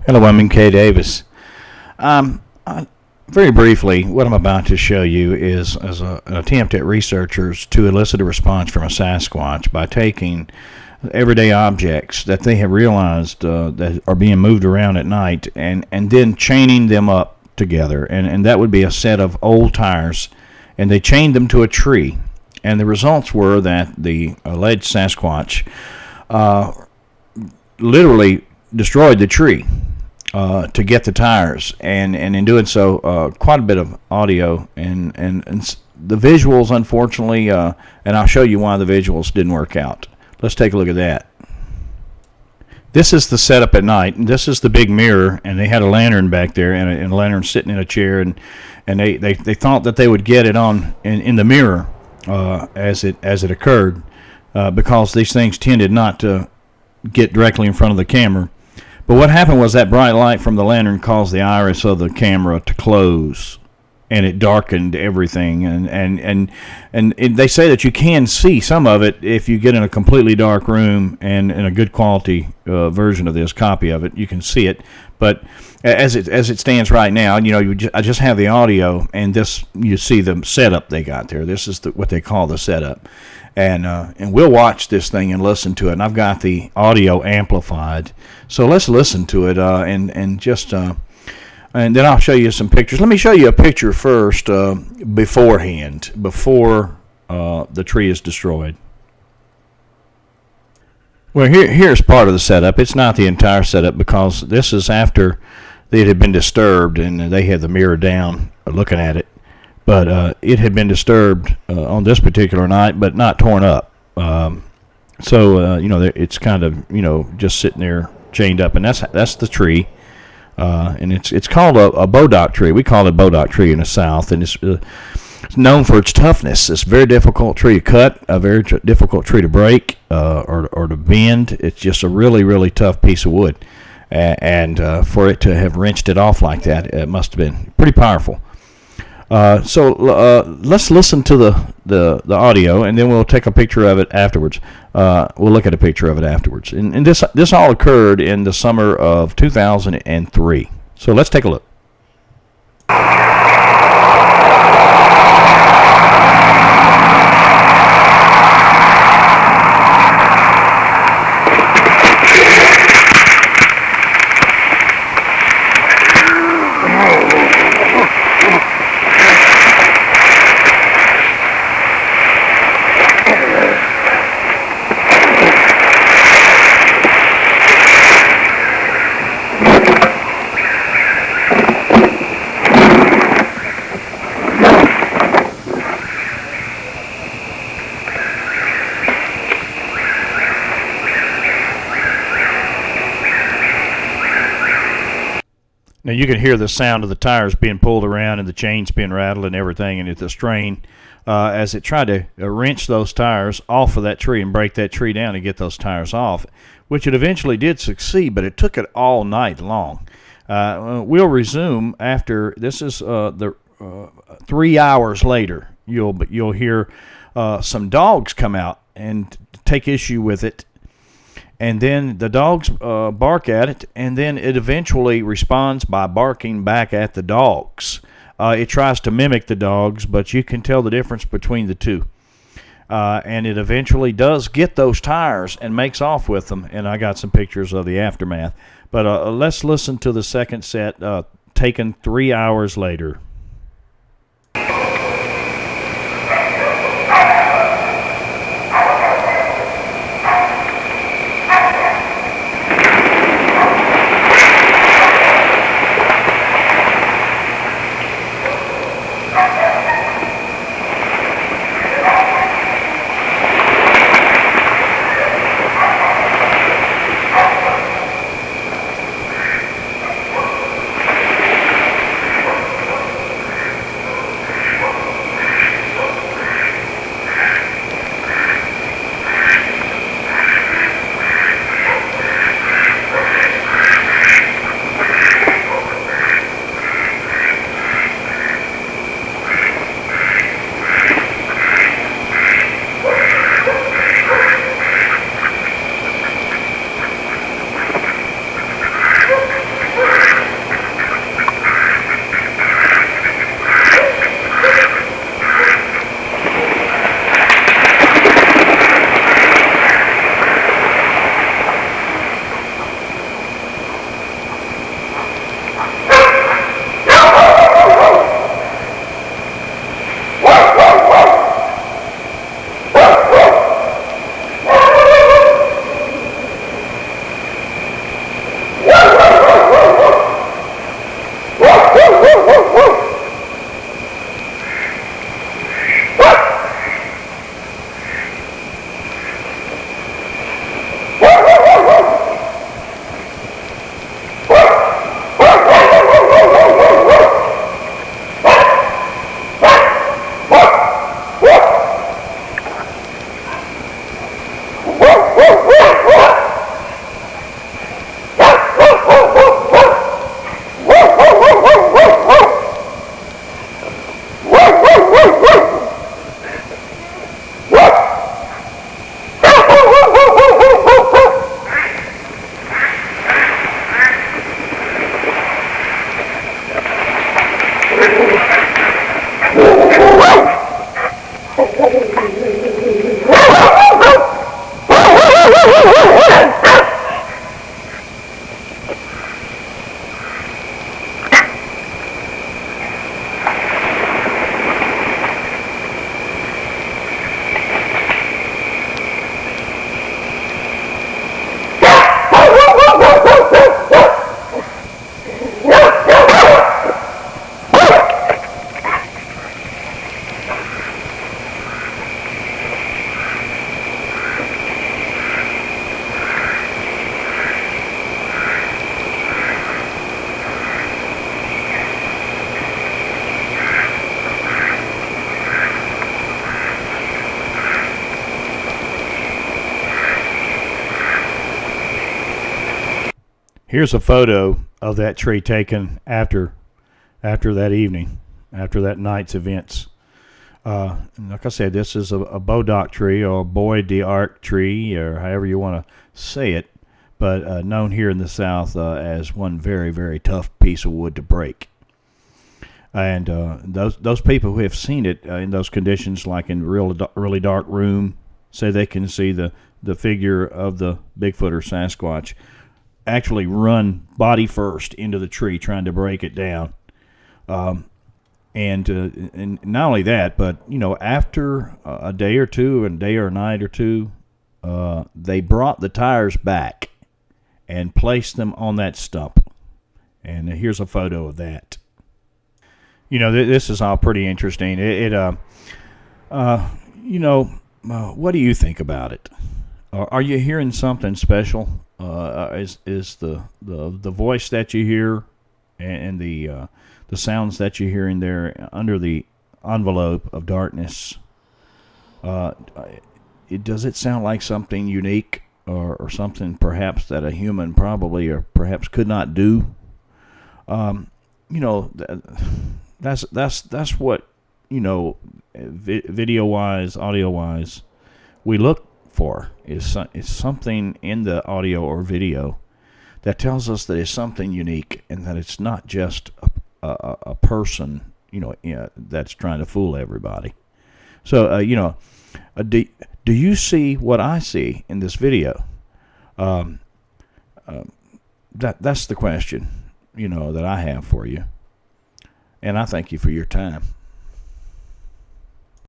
Hello, I'm M.K.Davis. Um, uh, Very briefly, what I'm about to show you is an attempt at researchers to elicit a response from a Sasquatch by taking everyday objects that they have realized that are being moved around at night and then chaining them up together. And that would be a set of old tires. And they chained them to a tree. And the results were that the alleged Sasquatch uh, literally destroyed the tree to get the tires, and in doing so, quite a bit of audio and the visuals, unfortunately, and I'll show you why the visuals didn't work out. Let's take a look at that. This is the setup at night, and this is the big mirror, and they had a lantern back there, and a lantern sitting in a chair, and they thought that they would get it on in the mirror as it occurred, because these things tended not to get directly in front of the camera. But what happened was that bright light from the lantern caused the iris of the camera to close, and it darkened everything. And they say that you can see some of it if you get in a completely dark room and in a good quality version of this copy of it, you can see it. But as it stands right now, I just have the audio, and this you see the setup they got there. This is what they call the setup. And we'll watch this thing and listen to it. And I've got the audio amplified, so let's listen to it and then I'll show you some pictures. Let me show you a picture first beforehand, before the tree is destroyed. Well, here's part of the setup. It's not the entire setup, because this is after it had been disturbed and they had the mirror down looking at it. But it had been disturbed on this particular night, but not torn up. It's kind of just sitting there chained up, and that's the tree, and it's called a Bois tree. We call it Bois tree in the South, and it's known for its toughness. It's a very difficult tree to cut, a very difficult tree to break or to bend. It's just a really, really tough piece of wood, and for it to have wrenched it off like that, it must have been pretty powerful. Let's listen to the audio, and then we'll take a picture of it afterwards. We'll look at a picture of it afterwards. And this all occurred in the summer of 2003. So let's take a look. Now you can hear the sound of the tires being pulled around and the chains being rattled and everything, and it's a strain as it tried to wrench those tires off of that tree and break that tree down and get those tires off, which it eventually did succeed, but it took it all night long. We'll resume after this is 3 hours later. You'll hear some dogs come out and take issue with it. And then the dogs bark at it, and then it eventually responds by barking back at the dogs. It tries to mimic the dogs, but you can tell the difference between the two. And it eventually does get those tires and makes off with them, and I got some pictures of the aftermath. But let's listen to the second set taken 3 hours later. Here's a photo of that tree taken after that evening, after that night's events. Like I said, this is a Bois tree, or Bois d'Arc tree, or however you want to say it, but known here in the South as one very, very tough piece of wood to break. And those people who have seen it in those conditions, like in really dark room, say they can see the figure of the Bigfoot or Sasquatch actually run body first into the tree, trying to break it down. And not only that, but after a day or two, and day or a night or two, they brought the tires back and placed them on that stump. And here's a photo of that. This is all pretty interesting. What do you think about it? Are you hearing something special? Is the voice that you hear and the sounds that you're hearing there under the envelope of darkness, does it sound like something unique, or something perhaps that a human probably or perhaps could not do? That's what video wise, audio wise, we look for is something in the audio or video that tells us that it's something unique, and that it's not just a person that's trying to fool everybody. So do you see what I see in this video? That's the question that I have for you, and I thank you for your time.